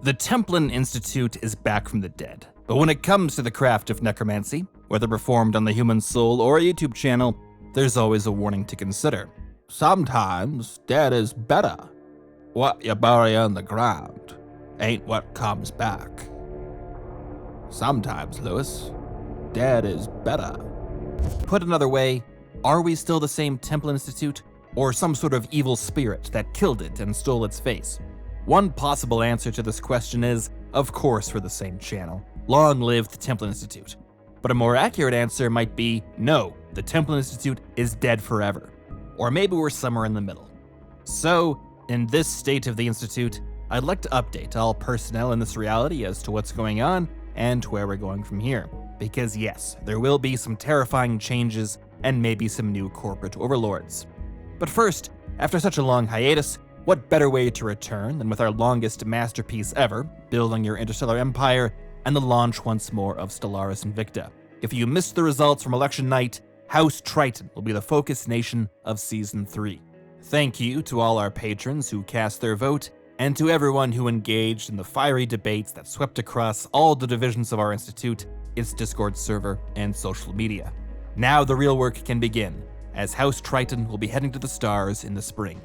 The Templin Institute is back from the dead, but when it comes to the craft of necromancy, whether performed on the human soul or a YouTube channel, there's always a warning to consider. Sometimes dead is better. What you bury on the ground ain't what comes back. Sometimes, Lewis, dead is better. Put another way, are we still the same Templin Institute, or some sort of evil spirit that killed it and stole its face? One possible answer to this question is, of course, we're the same channel. Long live the Templin Institute. But a more accurate answer might be, no, the Templin Institute is dead forever. Or maybe we're somewhere in the middle. So, in this state of the Institute, I'd like to update all personnel in this reality as to what's going on and where we're going from here. Because yes, there will be some terrifying changes and maybe some new corporate overlords. But first, after such a long hiatus, what better way to return than with our longest masterpiece ever, building your interstellar empire, and the launch once more of Stellaris Invicta. If you missed the results from election night, House Triton will be the focus nation of Season 3. Thank you to all our patrons who cast their vote, and to everyone who engaged in the fiery debates that swept across all the divisions of our institute, its Discord server, and social media. Now the real work can begin, as House Triton will be heading to the stars in the spring.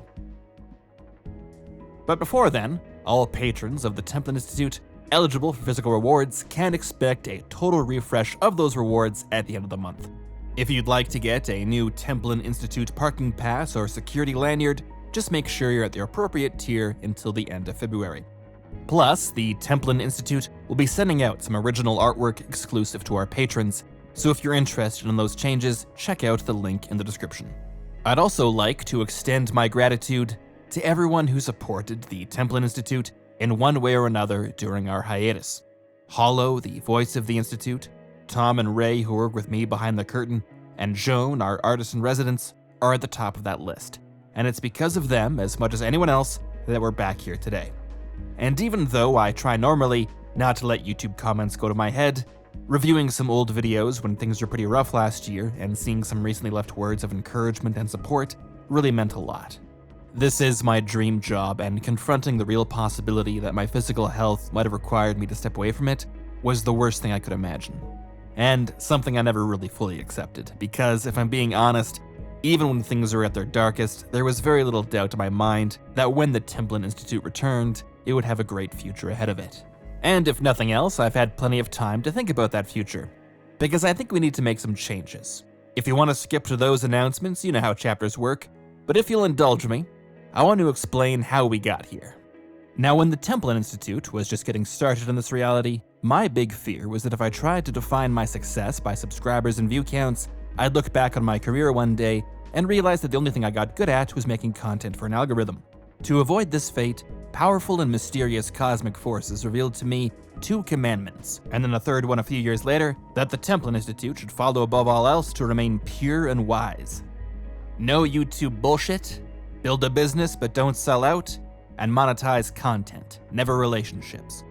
But before then, all patrons of the Templin Institute eligible for physical rewards can expect a total refresh of those rewards at the end of the month. If you'd like to get a new Templin Institute parking pass or security lanyard, just make sure you're at the appropriate tier until the end of February. Plus, the Templin Institute will be sending out some original artwork exclusive to our patrons, so if you're interested in those changes, check out the link in the description. I'd also like to extend my gratitude to everyone who supported the Templin Institute in one way or another during our hiatus. Hollow, the voice of the Institute, Tom and Ray, who work with me behind the curtain, and Joan, our artist-in-residence, are at the top of that list. And it's because of them, as much as anyone else, that we're back here today. And even though I try normally not to let YouTube comments go to my head, reviewing some old videos when things were pretty rough last year and seeing some recently left words of encouragement and support really meant a lot. This is my dream job, and confronting the real possibility that my physical health might have required me to step away from it was the worst thing I could imagine. And something I never really fully accepted, because if I'm being honest, even when things were at their darkest, there was very little doubt in my mind that when the Templin Institute returned, it would have a great future ahead of it. And if nothing else, I've had plenty of time to think about that future, because I think we need to make some changes. If you want to skip to those announcements, you know how chapters work, but if you'll indulge me, I want to explain how we got here. Now, when the Templin Institute was just getting started in this reality, my big fear was that if I tried to define my success by subscribers and view counts, I'd look back on my career one day and realize that the only thing I got good at was making content for an algorithm. To avoid this fate, powerful and mysterious cosmic forces revealed to me 2 commandments, and then a third one a few years later, that the Templin Institute should follow above all else to remain pure and wise. No YouTube bullshit, build a business but don't sell out, and monetize content, never relationships.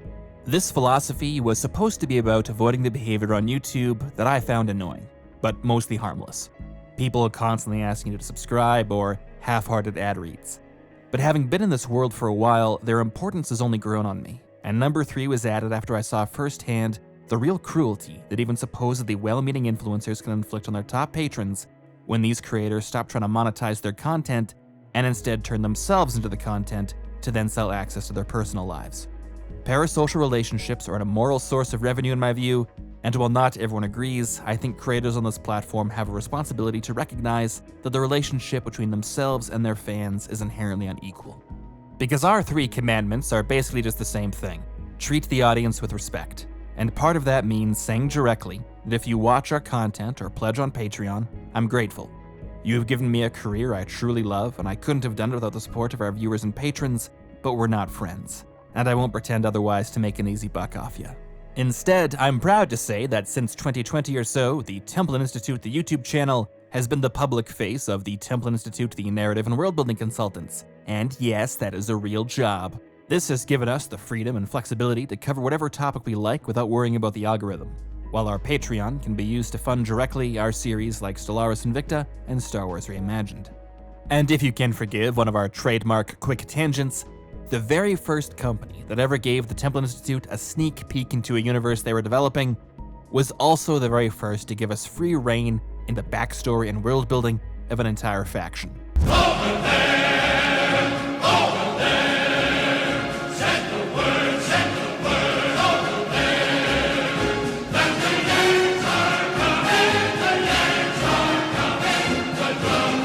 This philosophy was supposed to be about avoiding the behavior on YouTube that I found annoying, but mostly harmless. People constantly asking you to subscribe or half-hearted ad reads. But having been in this world for a while, their importance has only grown on me, and number 3 was added after I saw firsthand the real cruelty that even supposedly well-meaning influencers can inflict on their top patrons when these creators stop trying to monetize their content and instead turn themselves into the content to then sell access to their personal lives. Parasocial relationships are an immoral source of revenue in my view, and while not everyone agrees, I think creators on this platform have a responsibility to recognize that the relationship between themselves and their fans is inherently unequal. Because our 3 commandments are basically just the same thing. Treat the audience with respect. And part of that means saying directly that if you watch our content or pledge on Patreon, I'm grateful. You have given me a career I truly love, and I couldn't have done it without the support of our viewers and patrons, but we're not friends. And I won't pretend otherwise to make an easy buck off you. Instead, I'm proud to say that since 2020 or so, the Templin Institute, the YouTube channel, has been the public face of the Templin Institute, the narrative and world-building consultants. And yes, that is a real job. This has given us the freedom and flexibility to cover whatever topic we like without worrying about the algorithm, while our Patreon can be used to fund directly our series like Stellaris Invicta and Star Wars Reimagined. And if you can forgive one of our trademark quick tangents, the very first company that ever gave the Templin Institute a sneak peek into a universe they were developing, was also the very first to give us free reign in the backstory and world building of an entire faction. Over there, send the word, over there. That the Yanks are coming, the drum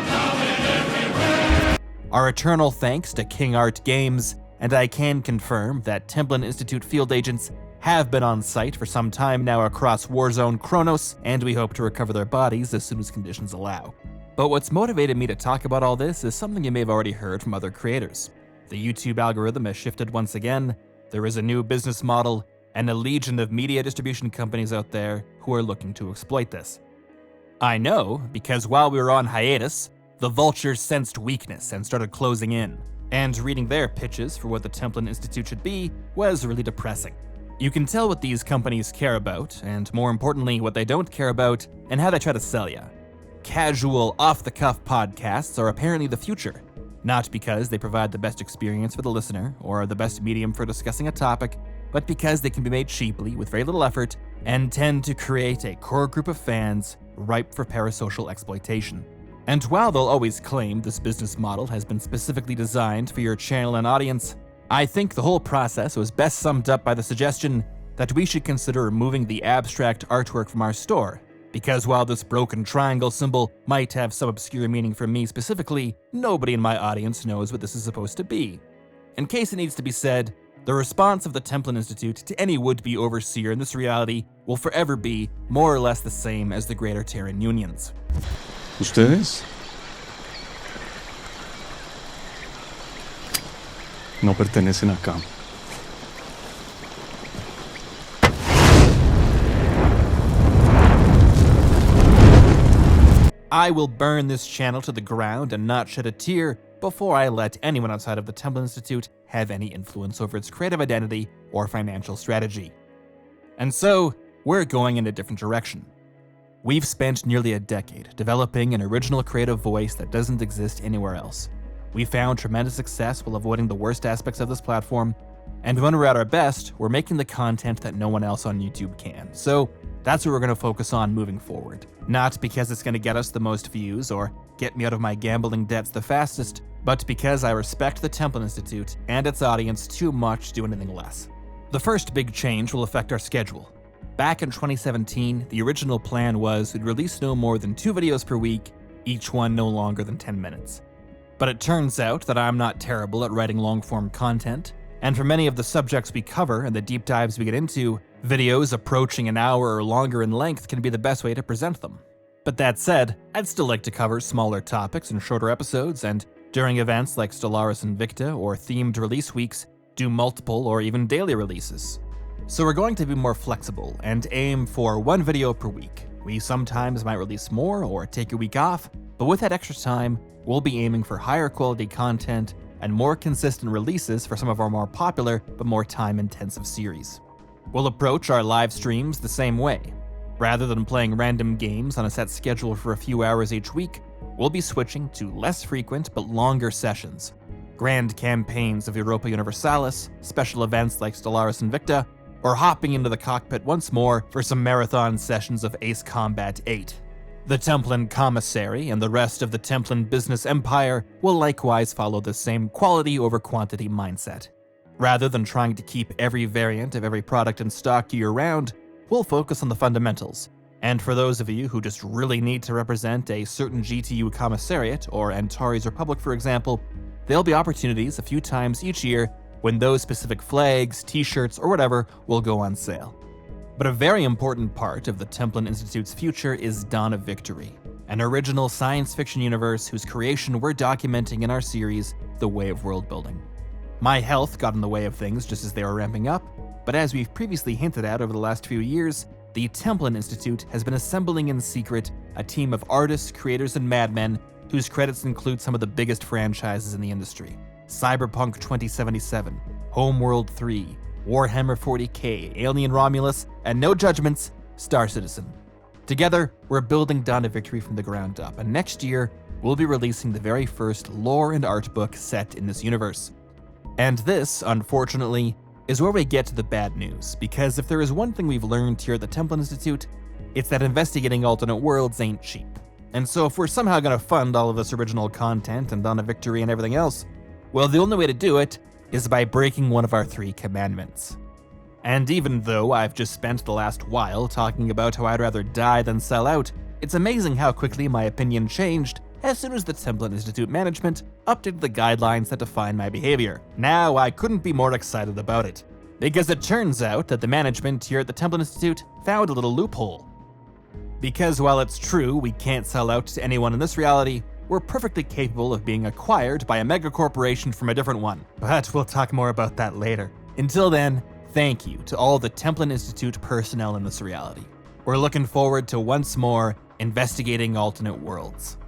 coming everywhere. Our eternal thanks to King Art Games, and I can confirm that Templin Institute field agents have been on site for some time now across Warzone Kronos, and we hope to recover their bodies as soon as conditions allow. But what's motivated me to talk about all this is something you may have already heard from other creators. The YouTube algorithm has shifted once again, there is a new business model, and a legion of media distribution companies out there who are looking to exploit this. I know, because while we were on hiatus, the vultures sensed weakness and started closing in, and reading their pitches for what the Templin Institute should be was really depressing. You can tell what these companies care about, and more importantly, what they don't care about, and how they try to sell ya. Casual, off-the-cuff podcasts are apparently the future, not because they provide the best experience for the listener or the best medium for discussing a topic, but because they can be made cheaply with very little effort and tend to create a core group of fans ripe for parasocial exploitation. And while they'll always claim this business model has been specifically designed for your channel and audience, I think the whole process was best summed up by the suggestion that we should consider removing the abstract artwork from our store, because while this broken triangle symbol might have some obscure meaning for me specifically, nobody in my audience knows what this is supposed to be. In case it needs to be said, the response of the Templin Institute to any would-be overseer in this reality will forever be more or less the same as the Greater Terran Unions. ¿Ustedes? No pertenecen acá. I will burn this channel to the ground and not shed a tear before I let anyone outside of the Templin Institute have any influence over its creative identity or financial strategy. And so, we're going in a different direction. We've spent nearly a decade developing an original creative voice that doesn't exist anywhere else. We found tremendous success while avoiding the worst aspects of this platform, and when we're at our best, we're making the content that no one else on YouTube can. So that's what we're going to focus on moving forward. Not because it's going to get us the most views or get me out of my gambling debts the fastest, but because I respect the Templin Institute and its audience too much to do anything less. The first big change will affect our schedule. Back in 2017, the original plan was we'd release no more than 2 videos per week, each one no longer than 10 minutes. But it turns out that I'm not terrible at writing long-form content, and for many of the subjects we cover and the deep dives we get into, videos approaching an hour or longer in length can be the best way to present them. But that said, I'd still like to cover smaller topics in shorter episodes, and during events like Stellaris Invicta or themed release weeks, do multiple or even daily releases. So we're going to be more flexible and aim for 1 video per week. We sometimes might release more or take a week off, but with that extra time, we'll be aiming for higher quality content and more consistent releases for some of our more popular but more time-intensive series. We'll approach our live streams the same way. Rather than playing random games on a set schedule for a few hours each week, we'll be switching to less frequent but longer sessions. Grand campaigns of Europa Universalis, special events like Stellaris Invicta, or hopping into the cockpit once more for some marathon sessions of Ace Combat 8. The Templin Commissary and the rest of the Templin business empire will likewise follow the same quality over quantity mindset. Rather than trying to keep every variant of every product in stock year-round, we'll focus on the fundamentals. And for those of you who just really need to represent a certain GTU commissariat, or Antares Republic for example, there'll be opportunities a few times each year when those specific flags, t-shirts, or whatever will go on sale. But a very important part of the Templin Institute's future is Dawn of Victory, an original science fiction universe whose creation we're documenting in our series, The Way of World Building. My health got in the way of things just as they were ramping up, but as we've previously hinted at over the last few years, the Templin Institute has been assembling in secret a team of artists, creators, and madmen whose credits include some of the biggest franchises in the industry. Cyberpunk 2077, Homeworld 3, Warhammer 40k, Alien Romulus, and no judgments, Star Citizen. Together, we're building Dawn of Victory from the ground up, and next year, we'll be releasing the very first lore and art book set in this universe. And this, unfortunately, is where we get to the bad news, because if there is one thing we've learned here at the Templin Institute, it's that investigating alternate worlds ain't cheap. And so if we're somehow gonna fund all of this original content and Dawn of Victory and everything else, well, the only way to do it is by breaking one of our 3 commandments. And even though I've just spent the last while talking about how I'd rather die than sell out, it's amazing how quickly my opinion changed as soon as the Templin Institute management updated the guidelines that define my behavior. Now I couldn't be more excited about it, because it turns out that the management here at the Templin Institute found a little loophole. Because while it's true we can't sell out to anyone in this reality, we're perfectly capable of being acquired by a megacorporation from a different one. But we'll talk more about that later. Until then, thank you to all the Templin Institute personnel in this reality. We're looking forward to once more investigating alternate worlds.